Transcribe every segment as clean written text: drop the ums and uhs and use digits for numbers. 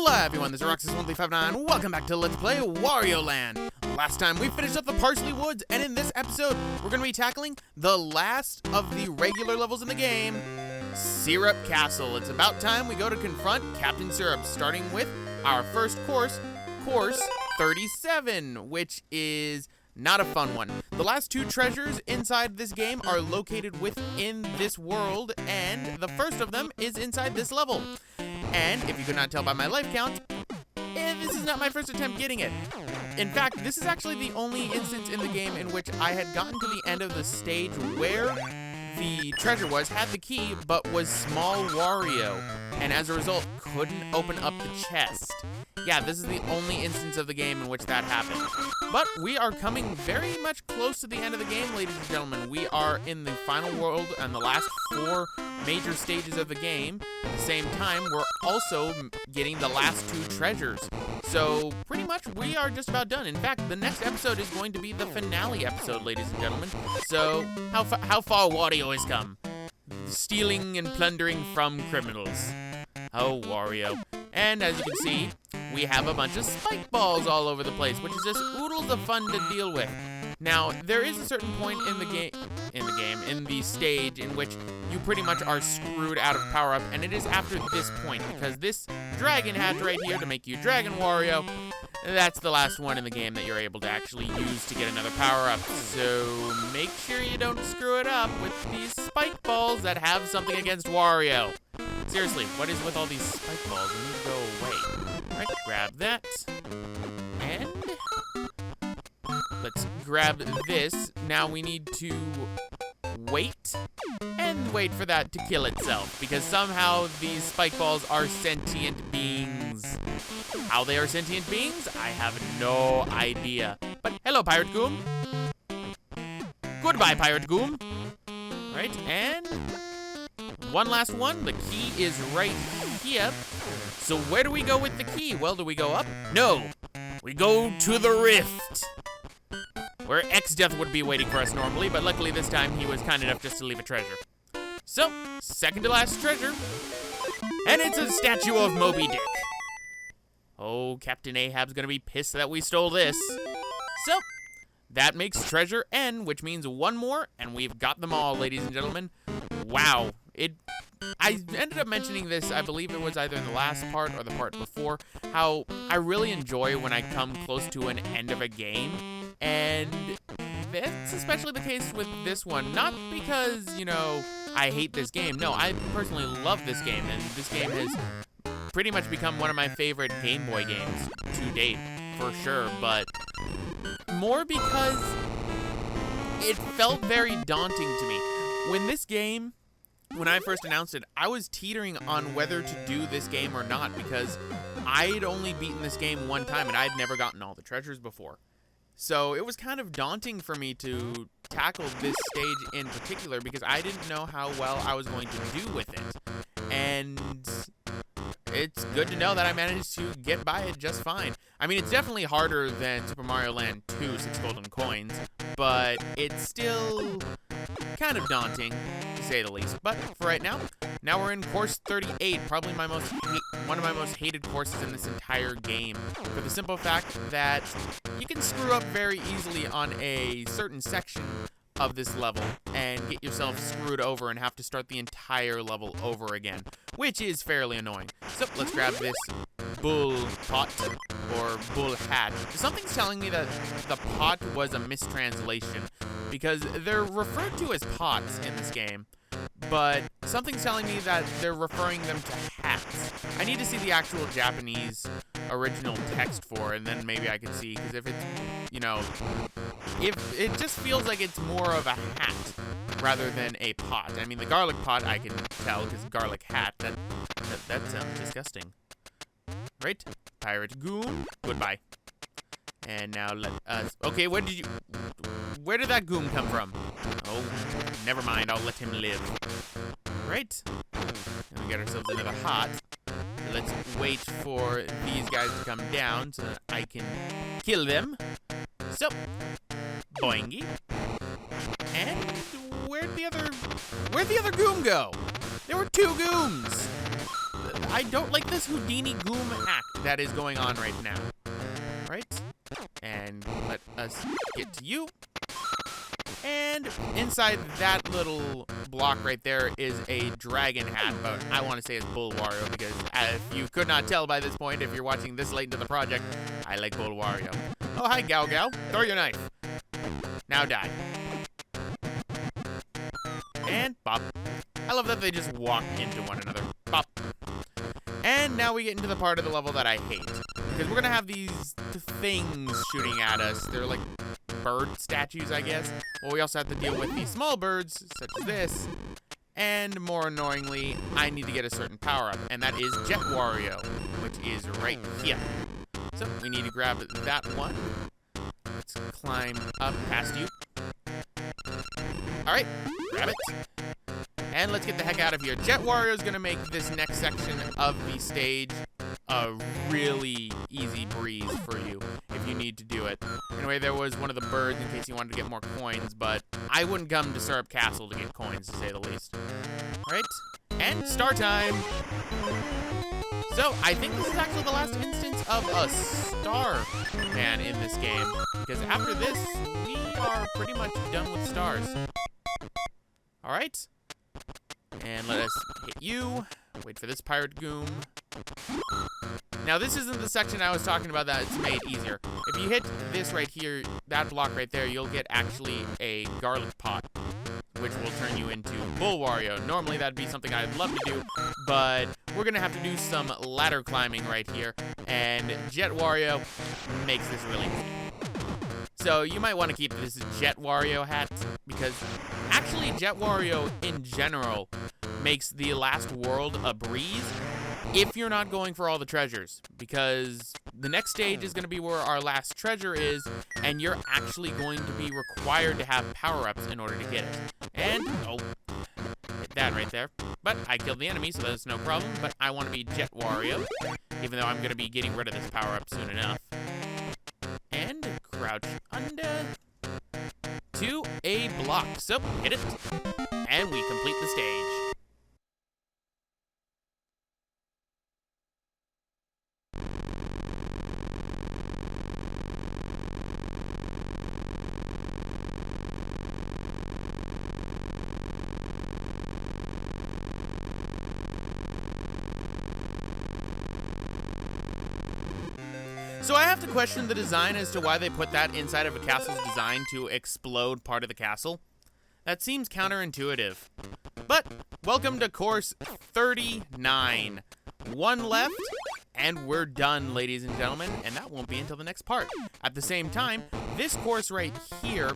Hello everyone, this is Roxas1359. Welcome back to Let's Play Wario Land. Last time we finished up the Parsley Woods, and in this episode, we're going to be tackling the last of the regular levels in the game, Syrup Castle. It's about time we go to confront Captain Syrup, starting with our first course, Course 37, which is not a fun one. The last two treasures inside this game are located within this world, and the first of them is inside this level. And if you could not tell by my life count, this is not my first attempt getting it. In fact, this is actually the only instance in the game in which I had gotten to the end of the stage where the treasure was, had the key, but was small Wario, and as a result, couldn't open up the chest. Yeah, this is the only instance of the game in which that happened. But we are coming very much close to the end of the game, ladies and gentlemen. We are in the final world and the last 4 major stages of the game. At the same time, we're also getting the last 2 treasures. So, pretty much, we are just about done. In fact, the next episode is going to be the finale episode, ladies and gentlemen. So, how far Wario has come. Stealing and plundering from criminals. Oh, Wario. And as you can see, we have a bunch of spike balls all over the place, which is just oodles of fun to deal with. Now, there is a certain point in the stage in which you pretty much are screwed out of power-up, and it is after this point, because this dragon hatch right here to make you Dragon Wario, that's the last one in the game that you're able to actually use to get another power-up. So make sure you don't screw it up with these spike balls that have something against Wario. Seriously, what is with all these spike balls? They need to go away. Alright, grab that. And let's grab this. Now we need to wait and wait for that to kill itself, because somehow these spike balls are sentient beings. How they are sentient beings, I have no idea. But hello, Pirate Goom. Goodbye, Pirate Goom. Right, and one last one. The key is right here. So where do we go with the key? Well, do we go up? No. We go to the rift, where X-Death would be waiting for us normally, but luckily this time he was kind enough just to leave a treasure. So, second to last treasure, and it's a statue of Moby Dick. Oh, Captain Ahab's gonna be pissed that we stole this. So, that makes treasure N, which means one more, and we've got them all, ladies and gentlemen. Wow. I ended up mentioning this, I believe it was either in the last part or the part before, how I really enjoy when I come close to an end of a game, and that's especially the case with this one. Not because, you know, I hate this game. No, I personally love this game, and this game has pretty much become one of my favorite Game Boy games to date, for sure, but more because it felt very daunting to me. When I first announced it, I was teetering on whether to do this game or not, because I'd only beaten this game one time and I'd never gotten all the treasures before. So it was kind of daunting for me to tackle this stage in particular, because I didn't know how well I was going to do with it. And it's good to know that I managed to get by it just fine. I mean, it's definitely harder than Super Mario Land 2, 6 Golden Coins, but it's still kind of daunting, to say the least. But for right now we're in course 38, probably one of my most hated courses in this entire game, for the simple fact that you can screw up very easily on a certain section of this level and get yourself screwed over and have to start the entire level over again, which is fairly annoying. So let's grab this bull pot or bull hatch. Something's telling me that the pot was a mistranslation, because they're referred to as pots in this game, but something's telling me that they're referring them to hats. I need to see the actual Japanese original text for it, and then maybe I can see, because if it's, you know, if it just feels like it's more of a hat rather than a pot. I mean, the garlic pot I can tell, because garlic hat, that sounds disgusting. Right? Pirate Goom, goodbye. And now let us, okay, where did that Goom come from? Oh, never mind, I'll let him live. Right? And we get ourselves another hot. Let's wait for these guys to come down so that I can kill them. So, boingy. And where'd the other Goom go? There were 2 Gooms. I don't like this Houdini Goom hack. that is going on right now. Right? And let us get to you. And inside that little block right there is a dragon hat, but I want to say it's Bull Wario because if you could not tell by this point, if you're watching this late into the project, I like Bull Wario. Oh, hi, Gal Gal. Throw your knife. Now die. And bop. I love that they just walk into one another. Bop. And now we get into the part of the level that I hate. Because we're going to have these things shooting at us. They're like bird statues, I guess. Well, we also have to deal with these small birds, such as this. And more annoyingly, I need to get a certain power-up. And that is Jet Wario, which is right here. So we need to grab that one. Let's climb up past you. Alright, grab it. And let's get the heck out of here. Jet Wario is going to make this next section of the stage a really easy breeze for you if you need to do it. Anyway, there was one of the birds in case you wanted to get more coins, but I wouldn't come to Syrup Castle to get coins, to say the least. Alright, and star time! So, I think this is actually the last instance of a star man in this game, because after this, we are pretty much done with stars. Alright. And let us hit you. Wait for this pirate goom. Now, this isn't the section I was talking about that it's made easier. If you hit this right here, that block right there, you'll get actually a garlic pot, which will turn you into Bull Wario. Normally, that'd be something I'd love to do, but we're going to have to do some ladder climbing right here, and Jet Wario makes this really easy. So you might want to keep this Jet Wario hat, because actually Jet Wario in general makes the last world a breeze if you're not going for all the treasures, because the next stage is going to be where our last treasure is, and you're actually going to be required to have power-ups in order to get it. And, oh, hit that right there. But I killed the enemy, so that's no problem, but I want to be Jet Wario, even though I'm going to be getting rid of this power-up soon enough. And crouch under to a block. So, hit it, and we complete the stage. So I have to question the design as to why they put that inside of a castle's design to explode part of the castle. That seems counterintuitive. But welcome to course 39. One left, and we're done, ladies and gentlemen, and that won't be until the next part. At the same time, this course right here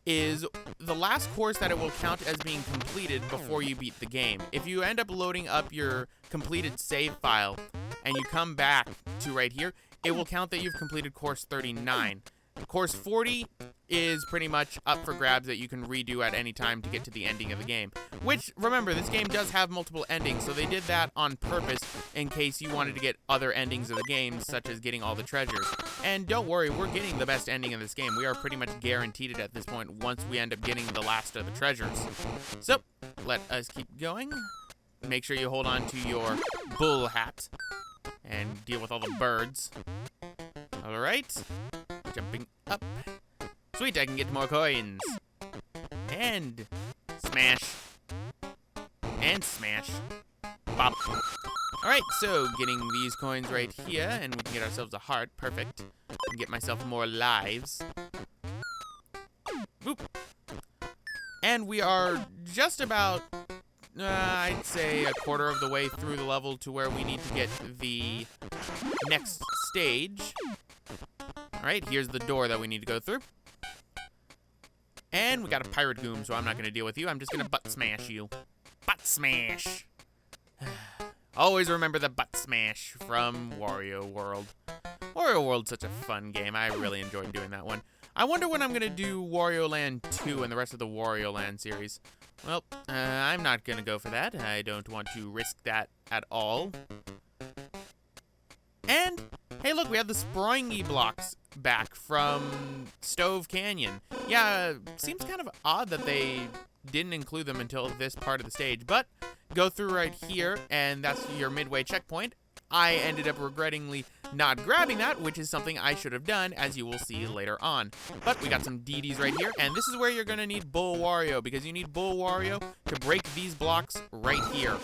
is the last course that it will count as being completed before you beat the game. If you end up loading up your completed save file and you come back to right here, it will count that you've completed course 39. Course 40 is pretty much up for grabs that you can redo at any time to get to the ending of the game. Which, remember, this game does have multiple endings, so they did that on purpose in case you wanted to get other endings of the game, such as getting all the treasures. And don't worry, we're getting the best ending of this game. We are pretty much guaranteed it at this point once we end up getting the last of the treasures. So, let us keep going. Make sure you hold on to your bull hat and deal with all the birds. Alright. Jumping up. Sweet, I can get more coins. And smash. And smash. Bop. Alright, so getting these coins right here, and we can get ourselves a heart. Perfect. And get myself more lives. Boop. And we are just about, I'd say, a quarter of the way through the level to where we need to get the next stage. Alright, here's the door that we need to go through. And we got a pirate goom, so I'm not going to deal with you. I'm just going to butt smash you. Butt smash. Always remember the butt smash from Wario World. Wario World's such a fun game. I really enjoyed doing that one. I wonder when I'm going to do Wario Land 2 and the rest of the Wario Land series. Well, I'm not going to go for that. I don't want to risk that at all. And, hey look, we have the Springy blocks back from Stove Canyon. Yeah, seems kind of odd that they didn't include them until this part of the stage, but go through right here, and that's your midway checkpoint. I ended up regrettingly not grabbing that, which is something I should have done, as you will see later on. But we got some DDs right here, and this is where you're going to need Bull Wario, because you need Bull Wario to break these blocks right here.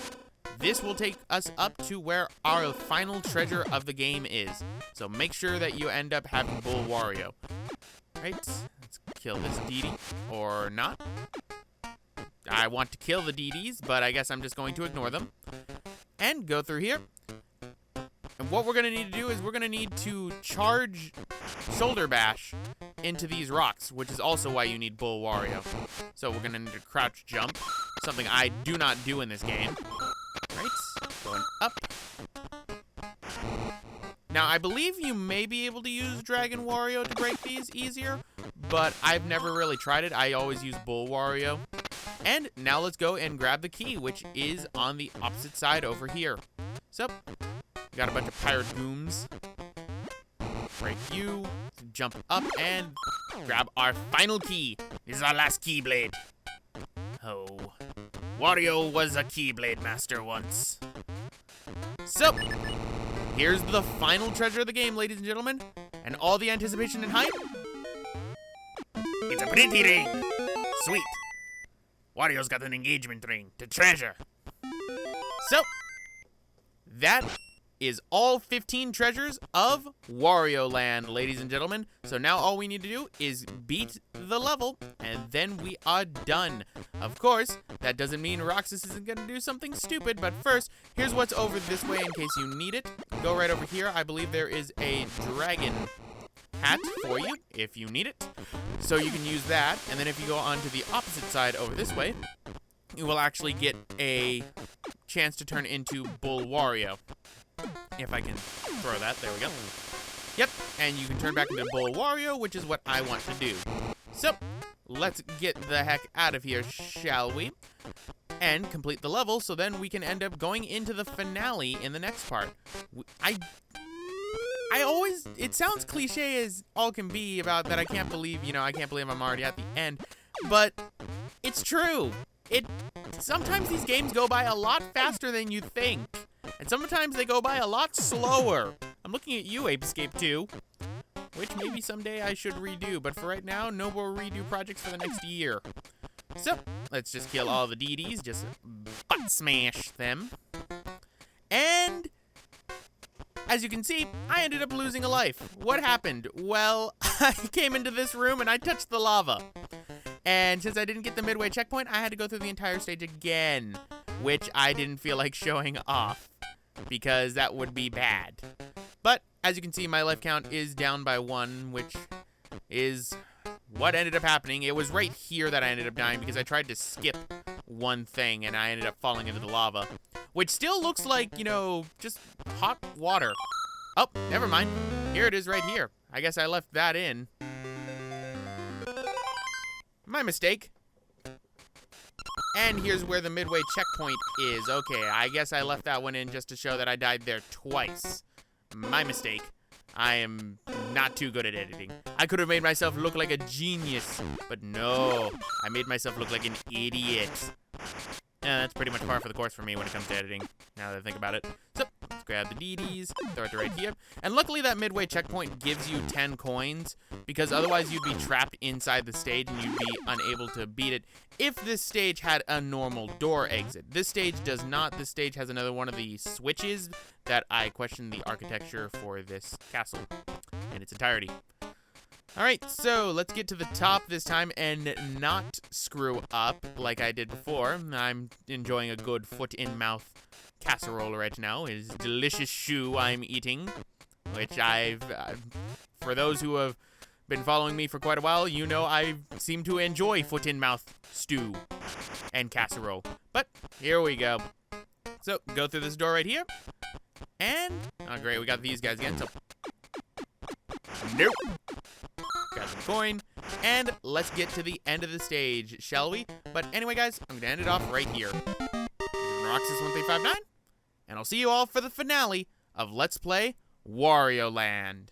This will take us up to where our final treasure of the game is. So make sure that you end up having Bull Wario. Right, let's kill this DD, or not. I want to kill the DDs, but I guess I'm just going to ignore them. And go through here. And what we're going to need to do is we're going to need to charge Shoulder Bash into these rocks, which is also why you need Bull Wario. So we're going to need to crouch jump, something I do not do in this game. Right, going up. Now, I believe you may be able to use Dragon Wario to break these easier, but I've never really tried it. I always use Bull Wario. And now let's go and grab the key, which is on the opposite side over here. So, we got a bunch of pirate gooms. Break you, jump up, and grab our final key. This is our last Keyblade. Oh, Wario was a Keyblade master once. So, here's the final treasure of the game, ladies and gentlemen. And all the anticipation and hype. It's a pretty ring. Sweet. Wario's got an engagement ring to treasure. So, that is all 15 treasures of Wario Land, ladies and gentlemen. So now all we need to do is beat the level, and then we are done. Of course, that doesn't mean Roxas isn't going to do something stupid, but first, here's what's over this way in case you need it. Go right over here. I believe there is a dragon hat for you if you need it. So you can use that, and then if you go on to the opposite side over this way, you will actually get a chance to turn into Bull Wario. If I can throw that, there we go. Yep, and you can turn back into Bull Wario, which is what I want to do. So, let's get the heck out of here, shall we? And complete the level, so then we can end up going into the finale in the next part. I always, it sounds cliche as all can be about that I can't believe I'm already at the end, but it's true. Sometimes these games go by a lot faster than you think, and sometimes they go by a lot slower. I'm looking at you, Ape Escape 2, which maybe someday I should redo, but for right now, no more redo projects for the next year. So, let's just kill all the DDs, just butt smash them. And as you can see, I ended up losing a life. What happened? Well, I came into this room and I touched the lava. And since I didn't get the midway checkpoint, I had to go through the entire stage again, which I didn't feel like showing off, because that would be bad. But, as you can see, my life count is down by 1, which is what ended up happening. It was right here that I ended up dying, because I tried to skip one thing, and I ended up falling into the lava, which still looks like, just hot water. Oh, never mind. Here it is right here. I guess I left that in. My mistake. And here's where the midway checkpoint is. Okay, I guess I left that one in just to show that I died there twice. My mistake. I am not too good at editing. I could have made myself look like a genius, but no. I made myself look like an idiot. That's pretty much par for the course for me when it comes to editing, now that I think about it. So, let's grab the DDs, throw it right here. And luckily that midway checkpoint gives you 10 coins, because otherwise you'd be trapped inside the stage and you'd be unable to beat it if this stage had a normal door exit. This stage does not. This stage has another one of the switches that I question the architecture for this castle in its entirety. Alright, so let's get to the top this time and not screw up like I did before. I'm enjoying a good foot-in-mouth casserole right now. It is delicious shoe I'm eating, which for those who have been following me for quite a while, you know I seem to enjoy foot-in-mouth stew and casserole. But here we go. So, go through this door right here. And, oh great, we got these guys again, so nope. Grab some coin, and let's get to the end of the stage, shall we? But anyway, guys, I'm going to end it off right here. Roxas1359, and I'll see you all for the finale of Let's Play Wario Land.